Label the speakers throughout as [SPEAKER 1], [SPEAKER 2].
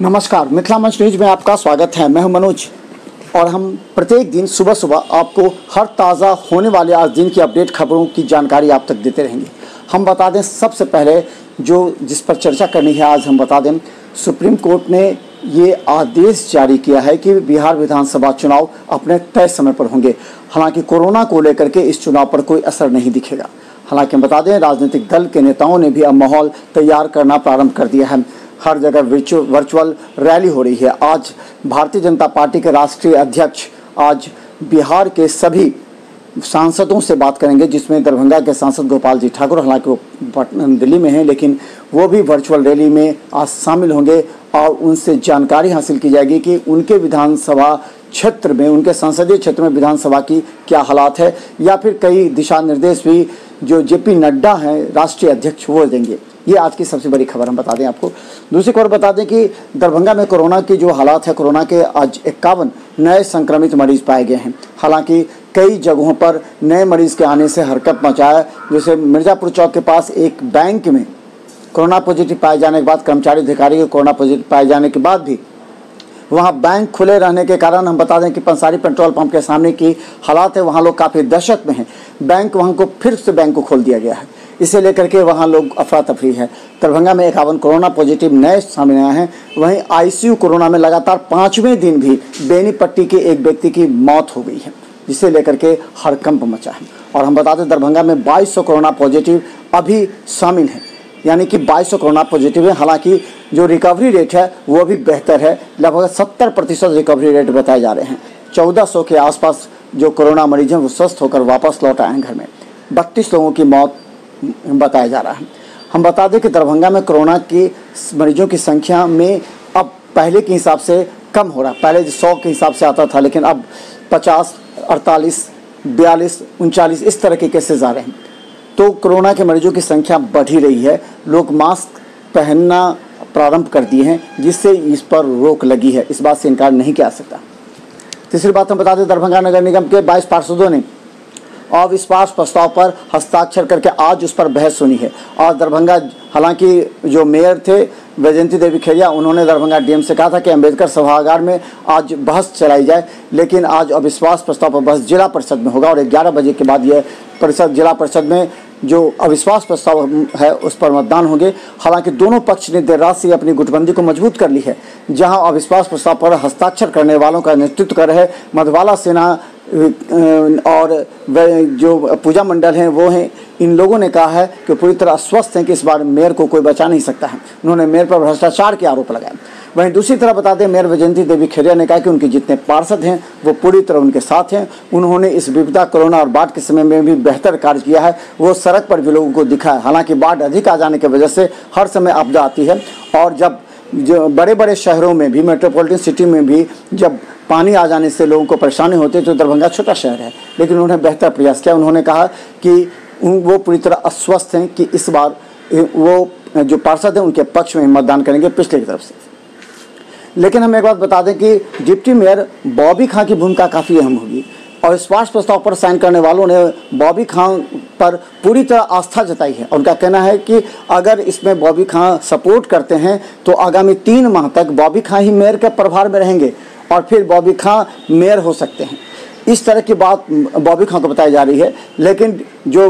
[SPEAKER 1] नमस्कार, मिथिला मंच न्यूज में आपका स्वागत है। मैं हूं मनोज और हम प्रत्येक दिन सुबह सुबह आपको हर ताज़ा होने वाले आज दिन की अपडेट खबरों की जानकारी आप तक देते रहेंगे। हम बता दें, सबसे पहले जिस पर चर्चा करनी है आज हम बता दें, सुप्रीम कोर्ट ने ये आदेश जारी किया है कि बिहार विधानसभा चुनाव अपने तय समय पर होंगे। हालांकि कोरोना को लेकर के इस चुनाव पर कोई असर नहीं दिखेगा। हालांकि हम बता दें, राजनीतिक दल के नेताओं ने भी अब माहौल तैयार करना प्रारंभ कर दिया है। हर जगह वर्चुअल रैली हो रही है। आज भारतीय जनता पार्टी के राष्ट्रीय अध्यक्ष आज बिहार के सभी सांसदों से बात करेंगे, जिसमें दरभंगा के सांसद गोपाल जी ठाकुर, हालांकि वो दिल्ली में हैं, लेकिन वो भी वर्चुअल रैली में आज शामिल होंगे और उनसे जानकारी हासिल की जाएगी कि उनके विधानसभा क्षेत्र में, उनके संसदीय क्षेत्र में विधानसभा की क्या हालात है, या फिर कई दिशा निर्देश भी जो जेपी नड्डा हैं राष्ट्रीय अध्यक्ष वो देंगे। ये आज की सबसे बड़ी खबर हम बता दें आपको। दूसरी खबर बता दें कि दरभंगा में कोरोना की जो हालात है, कोरोना के आज 51 नए संक्रमित मरीज पाए गए हैं। हालांकि कई जगहों पर नए मरीज के आने से हरकत मचा है। जैसे मिर्जापुर चौक के पास एक बैंक में कोरोना पॉजिटिव पाए जाने के बाद, कर्मचारी अधिकारी के कोरोना पॉजिटिव पाए जाने के बाद भी वहाँ बैंक खुले रहने के कारण हम बता दें कि पंसारी पेट्रोल पंप के सामने की हालात है, वहाँ लोग काफ़ी दहशत में हैं। बैंक वहाँ को फिर से बैंक को खोल दिया गया है, इसे लेकर के वहाँ लोग अफरा तफरी है। दरभंगा में 51 कोरोना पॉजिटिव नए सामने आए हैं। वहीं आईसीयू कोरोना में लगातार 5वें दिन भी बेनीपट्टी के एक व्यक्ति की मौत हो गई है, जिसे लेकर के हड़कंप मचा है। और हम बता दें, दरभंगा में 2200 कोरोना पॉजिटिव अभी शामिल हैं, यानी कि 2200 कोरोना पॉजिटिव है। हालांकि जो रिकवरी रेट है वो भी बेहतर है, लगभग 70% रिकवरी रेट बताए जा रहे हैं। 1400 के आसपास जो कोरोना मरीज हैं वो स्वस्थ होकर वापस लौट आए हैं घर में। 32 लोगों की मौत बताया जा रहा है। हम बता दें कि दरभंगा में कोरोना के मरीजों की संख्या में अब पहले के हिसाब से कम हो रहा है। पहले 100 के हिसाब से आता था, लेकिन अब 50, 48, 42, 39 इस तरह के केसेज आ रहे हैं। तो कोरोना के मरीजों की संख्या बढ़ ही रही है। लोग मास्क पहनना प्रारंभ कर दिए हैं, जिससे इस पर रोक लगी है, इस बात से इनकार नहीं किया जा सकता। तीसरी बात हम बता दें, दरभंगा नगर निगम के 22 पार्षदों ने अविश्वास प्रस्ताव पर हस्ताक्षर करके आज उस पर बहस सुनी है। और दरभंगा, हालांकि जो मेयर थे वैजयंती देवी खेड़िया, उन्होंने दरभंगा डीएम से कहा था कि अंबेडकर सभागार में आज बहस चलाई जाए, लेकिन आज अविश्वास प्रस्ताव पर बहस जिला परिषद में होगा और 11 बजे के बाद यह जिला परिषद में जो अविश्वास प्रस्ताव है उस पर मतदान होंगे। हालांकि दोनों पक्ष ने देर रात से अपनी गुटबंदी को मजबूत कर ली है। जहां अविश्वास प्रस्ताव पर हस्ताक्षर करने वालों का नेतृत्व कर रहे मधवाला सेना और जो पूजा मंडल हैं वो हैं, इन लोगों ने कहा है कि पूरी तरह अस्वस्थ हैं कि इस बार मेयर को कोई बचा नहीं सकता है। उन्होंने मेयर पर भ्रष्टाचार के आरोप लगाए। वहीं दूसरी तरफ बता दें, मेयर वैजयंती देवी खेड़िया ने कहा कि उनके जितने पार्षद हैं वो पूरी तरह उनके साथ हैं। उन्होंने इस विपदा, कोरोना और बाढ़ के समय में भी बेहतर कार्य किया है। वो सड़क पर भी लोगों को दिखा है। हालांकि बाढ़ अधिक आ जाने की वजह से हर समय आपदा आती है, और जब जो बड़े बड़े शहरों में भी, मेट्रोपॉलिटन सिटी में भी जब पानी आ जाने से लोगों को परेशानी होती है, तो दरभंगा छोटा शहर है, लेकिन उन्होंने बेहतर प्रयास किया। उन्होंने कहा कि वो पूरी तरह अस्वस्थ हैं कि इस बार वो जो पार्षद हैं उनके पक्ष में मतदान करेंगे पिछले की तरफ से। लेकिन हम एक बात बता दें कि डिप्टी मेयर बॉबी खां की भूमिका काफ़ी अहम होगी, और विश्वास प्रस्ताव पर साइन करने वालों ने बॉबी खां पर पूरी तरह आस्था जताई है। उनका कहना है कि अगर इसमें बॉबी खां सपोर्ट करते हैं तो आगामी 3 माह तक बॉबी खां ही मेयर के प्रभार में रहेंगे और फिर बॉबी खां मेयर हो सकते हैं। इस तरह की बात बॉबी खां को बताई जा रही है। लेकिन जो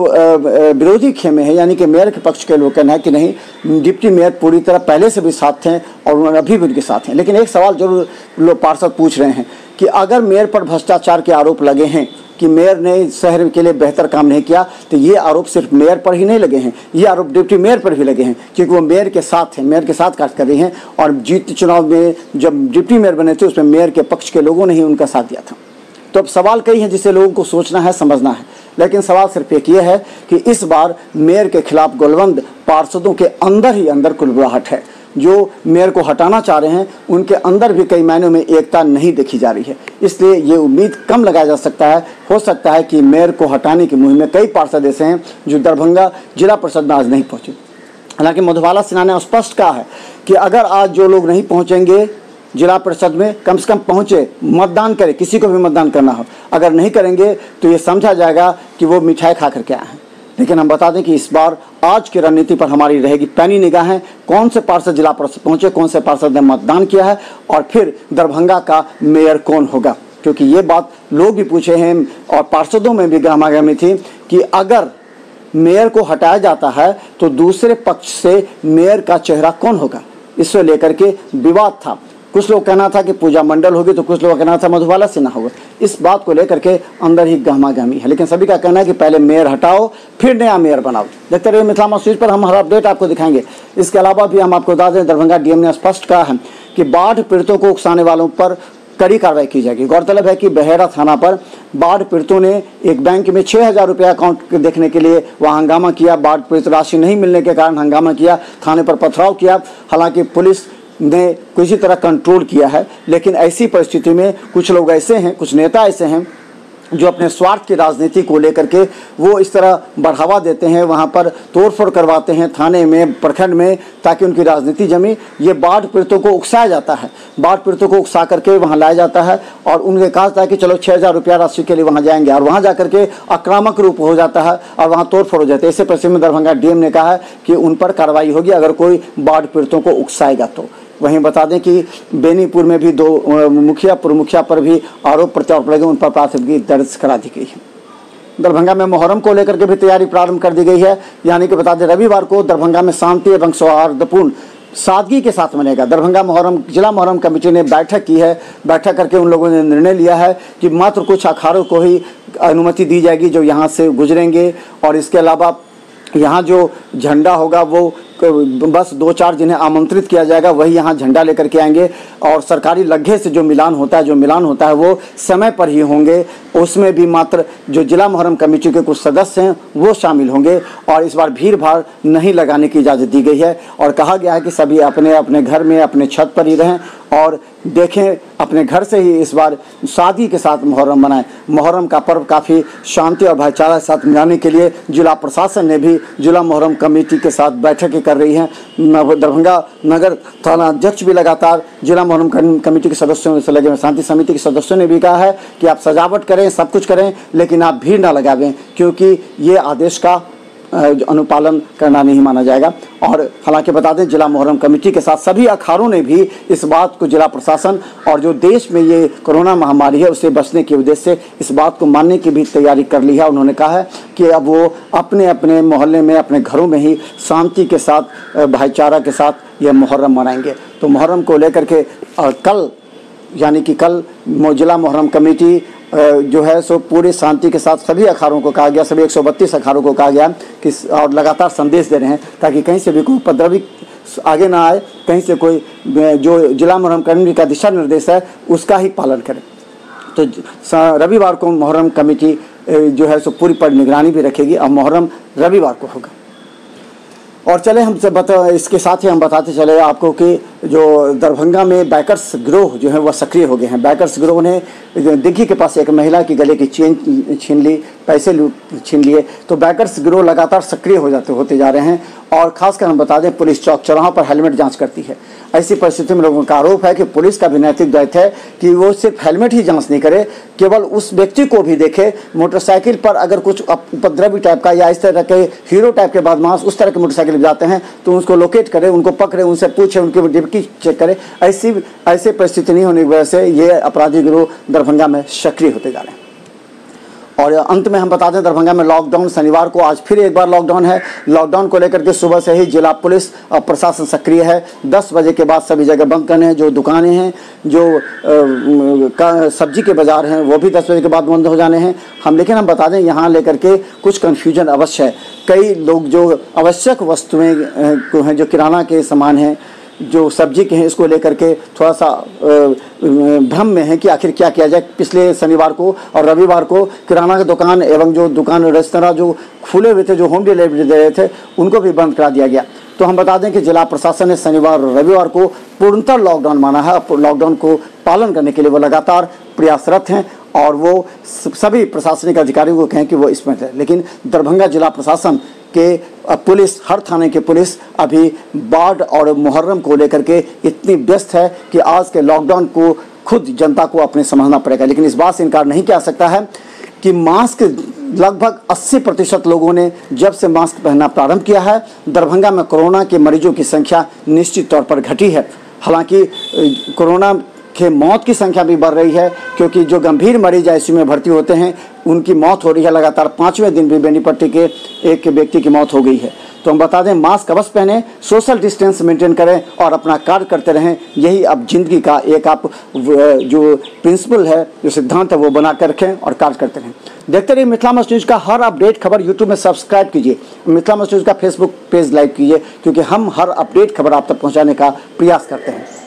[SPEAKER 1] विरोधी खेमे हैं, यानी कि मेयर के पक्ष के लोग कहना है कि नहीं, डिप्टी मेयर पूरी तरह पहले से भी साथ हैं और अभी भी उनके साथ हैं। लेकिन एक सवाल जरूर लोग पार्षद पूछ रहे हैं कि अगर मेयर पर भ्रष्टाचार के आरोप लगे हैं कि मेयर ने शहर के लिए बेहतर काम नहीं किया, तो ये आरोप सिर्फ मेयर पर ही नहीं लगे हैं, ये आरोप डिप्टी मेयर पर भी लगे हैं, क्योंकि वो मेयर के साथ हैं, मेयर के साथ कार्य कर रही हैं। और जीत चुनाव में जब डिप्टी मेयर बने थे उसमें मेयर के पक्ष के लोगों ने ही उनका साथ दिया था। तो अब सवाल कई हैं जिसे लोगों को सोचना है, समझना है। लेकिन सवाल सिर्फ एक ये है कि इस बार मेयर के खिलाफ गोलबंद पार्षदों के अंदर ही अंदर कुलबुलाहट है। जो मेयर को हटाना चाह रहे हैं उनके अंदर भी कई मायनों में एकता नहीं देखी जा रही है। इसलिए ये उम्मीद कम लगाया जा सकता है, हो सकता है कि मेयर को हटाने की मुहिम में कई पार्षद ऐसे हैं जो दरभंगा जिला परिषद में आज नहीं पहुंचे। हालांकि मधवाला सिन्हा ने स्पष्ट कहा है कि अगर आज जो लोग नहीं पहुंचेंगे जिला परिषद में, कम से कम पहुंचे, मतदान करें, किसी को भी मतदान करना हो, अगर नहीं करेंगे तो ये समझा जाएगा कि वो मिठाई खा करके आए हैं। लेकिन हम बता दें कि इस बार आज की रणनीति पर हमारी रहेगी पैनी निगाहें। कौन से पार्षद जिला परिषद पहुंचे, कौन से पार्षद ने मतदान किया है और फिर दरभंगा का मेयर कौन होगा, क्योंकि ये बात लोग भी पूछे हैं और पार्षदों में भी गहमागहमी थी कि अगर मेयर को हटाया जाता है तो दूसरे पक्ष से मेयर का चेहरा कौन होगा। इसको लेकर के विवाद था। कुछ लोग कहना था कि पूजा मंडल होगी, तो कुछ लोग कहना था मधुबाला सिन्हा होगा। इस बात को लेकर के अंदर ही गहमागहमी है, लेकिन सभी का कहना है कि पहले मेयर हटाओ फिर नया मेयर बनाओ। देखते रहिए मिथिला मॉर्निंग पर, हम हर अपडेट आपको दिखाएंगे। इसके अलावा भी हम आपको बता दें, दरभंगा डीएम ने स्पष्ट कहा है कि बाढ़ पीड़ितों को उकसाने वालों पर कड़ी कार्रवाई की जाएगी। गौरतलब है कि बहेड़ा थाना पर बाढ़ पीड़ितों ने एक बैंक में 6,000 रुपया अकाउंट देखने के लिए वहां हंगामा किया। बाढ़ पीड़ित राशि नहीं मिलने के कारण हंगामा किया, थाने पर पथराव किया। हालांकि पुलिस ने किसी तरह कंट्रोल किया है, लेकिन ऐसी परिस्थिति में कुछ लोग ऐसे हैं, कुछ नेता ऐसे हैं जो अपने स्वार्थ की राजनीति को लेकर के वो इस तरह बढ़ावा देते हैं, वहाँ पर तोड़फोड़ करवाते हैं थाने में, प्रखंड में, ताकि उनकी राजनीति जमी। ये बाढ़ पीड़ितों को उकसाया जाता है, बाढ़ पीड़ितों को उकसा करके वहाँ लाया जाता है और उनके कहा था कि चलो 6,000 रुपया राशि के लिए वहाँ जाएंगे और वहाँ जा करके आक्रामक रूप हो जाता है और वहाँ तोड़फोड़ हो जाता है। ऐसे परिस्थिति में दरभंगा डीएम ने कहा है कि उन पर कार्रवाई होगी अगर कोई बाढ़ पीड़ितों को उकसाएगा तो। वहीं बता दें कि बेनीपुर में भी 2 मुखिया पूर्व मुखिया पर भी आरोप प्रत्यारोप लगे, उन पर प्राथमिकी दर्ज करा दी गई है। दरभंगा में मुहर्रम को लेकर के भी तैयारी प्रारंभ कर दी गई है, यानी कि बता दें रविवार को दरभंगा में शांति एवं सौहार्दपूर्ण सादगी के साथ मनेगा। दरभंगा मुहर्रम जिला मुहर्रम कमेटी ने बैठक की है। बैठक करके उन लोगों ने निर्णय लिया है कि मात्र कुछ अखाड़ों को ही अनुमति दी जाएगी जो यहाँ से गुजरेंगे, और इसके अलावा यहाँ जो झंडा होगा वो बस 2-4 जिन्हें आमंत्रित किया जाएगा वही यहाँ झंडा लेकर के आएंगे, और सरकारी लग्घे से जो मिलान होता है वो समय पर ही होंगे। उसमें भी मात्र जो जिला मुहर्रम कमेटी के कुछ सदस्य हैं वो शामिल होंगे, और इस बार भीड़ भाड़ नहीं लगाने की इजाज़त दी गई है और कहा गया है कि सभी अपने अपने घर में अपने छत पर ही रहें और देखें, अपने घर से ही इस बार सादगी के साथ मुहर्रम मनाएं। मुहर्रम का पर्व काफ़ी शांति और भाईचारा के साथ मनाने के लिए जिला प्रशासन ने भी जिला मुहर्रम कमेटी के साथ बैठकें कर रही हैं। दरभंगा नगर थाना अध्यक्ष भी लगातार जिला मुहर्रम कमेटी के सदस्यों से लगे हुए, शांति समिति के सदस्यों ने भी कहा है कि आप सजावट करें, सब कुछ करें, लेकिन आप भीड़ ना लगावें, क्योंकि ये आदेश का अनुपालन करना नहीं माना जाएगा। और हालांकि बता दें जिला मुहर्रम कमेटी के साथ सभी अखाड़ों ने भी इस बात को, जिला प्रशासन और जो देश में ये कोरोना महामारी है उससे बचने के उद्देश्य से इस बात को मानने की भी तैयारी कर ली है। उन्होंने कहा है कि अब वो अपने अपने मोहल्ले में, अपने घरों में ही शांति के साथ, भाईचारा के साथ यह मुहर्रम मनाएंगे। तो मुहर्रम को लेकर के कल, यानी कि कल जिला मुहर्रम कमेटी जो है सो पूरी शांति के साथ सभी अखाड़ों को कहा गया, सभी 132 अखाड़ों को कहा गया कि, और लगातार संदेश दे रहे हैं ताकि कहीं से भी कोई उपद्रवी आगे ना आए, कहीं से कोई जो जिला मुहर्रम कमेटी का दिशा निर्देश है उसका ही पालन करें। तो रविवार को मुहर्रम कमेटी जो है सो पूरी पर निगरानी भी रखेगी और मुहर्रम रविवार को होगा। और चले हम इसके साथ ही हम बताते चले आपको कि जो दरभंगा में बैकर्स गिरोह जो है वह सक्रिय हो गए हैं। बैकर्स गिरोह ने दिग्घी के पास एक महिला की गले की चेन छीन ली, पैसे छीन लिए। तो बैकर्स गिरोह लगातार सक्रिय होते जा रहे हैं और खासकर हम बता दें पुलिस चौक चौराहों पर हेलमेट जांच करती है। ऐसी परिस्थिति में लोगों का आरोप है कि पुलिस का भी नैतिक दायित्व है कि वो सिर्फ हेलमेट ही जांच नहीं करे, केवल उस व्यक्ति को भी देखे। मोटरसाइकिल पर अगर कुछ उपद्रवी टाइप का या इस तरह के हीरो टाइप के बदमाश उस तरह के मोटरसाइकिल जाते हैं तो उसको लोकेट करे, उनको पकड़े, उनसे पूछे, उनकी डिब्की चेक करे। ऐसी परिस्थिति नहीं होने की वजह से ये अपराधी गिरोह दरभंगा में सक्रिय होते जा रहे हैं। और अंत में हम बता दें दरभंगा में लॉकडाउन, शनिवार को आज फिर एक बार लॉकडाउन है। लॉकडाउन को लेकर के सुबह से ही जिला पुलिस और प्रशासन सक्रिय है। 10 बजे के बाद सभी जगह बंद करने हैं। जो दुकानें हैं, जो सब्जी के बाजार हैं, वो भी 10 बजे के बाद बंद हो जाने हैं। लेकिन हम बता दें यहाँ लेकर के कुछ कन्फ्यूजन अवश्य है। कई लोग जो आवश्यक वस्तुएँ हैं, जो किराना के सामान हैं, जो सब्जी के हैं, इसको लेकर के थोड़ा सा भ्रम में है कि आखिर क्या किया जाए। पिछले शनिवार को और रविवार को किराना की दुकान एवं जो दुकान रेस्तरां जो खुले हुए थे, जो होम डिलीवरी दे रहे थे, उनको भी बंद करा दिया गया। तो हम बता दें कि जिला प्रशासन ने शनिवार और रविवार को पूर्णतः लॉकडाउन माना है। लॉकडाउन को पालन करने के लिए वो लगातार प्रयासरत हैं और वो सभी प्रशासनिक अधिकारियों को कहें कि वो इसमें है। लेकिन दरभंगा जिला प्रशासन के पुलिस, हर थाने के पुलिस अभी बाढ़ और मुहर्रम को लेकर के इतनी व्यस्त है कि आज के लॉकडाउन को खुद जनता को अपने समझना पड़ेगा। लेकिन इस बात से इनकार नहीं किया सकता है कि मास्क लगभग 80% लोगों ने जब से मास्क पहनना प्रारंभ किया है, दरभंगा में कोरोना के मरीजों की संख्या निश्चित तौर पर घटी है। हालांकि कोरोना के मौत की संख्या भी बढ़ रही है, क्योंकि जो गंभीर मरीज आईसीयू में भर्ती होते हैं उनकी मौत हो रही है। लगातार 5वें दिन भी बेनीपट्टी के एक व्यक्ति की मौत हो गई है। तो हम बता दें, मास्क अवश्य पहने, सोशल डिस्टेंस मेंटेन करें और अपना कार्य करते रहें। यही अब जिंदगी का एक आप जो प्रिंसिपल है, जो सिद्धांत है, वो बना कर रखें और कार्य करते रहें। देखते रहिए मिथिला मस्ट न्यूज़ का हर अपडेट खबर। यूट्यूब में सब्सक्राइब कीजिए, मिथिला मस्ट न्यूज़ का फेसबुक पेज लाइक कीजिए, क्योंकि हम हर अपडेट खबर आप तक पहुँचाने का प्रयास करते हैं।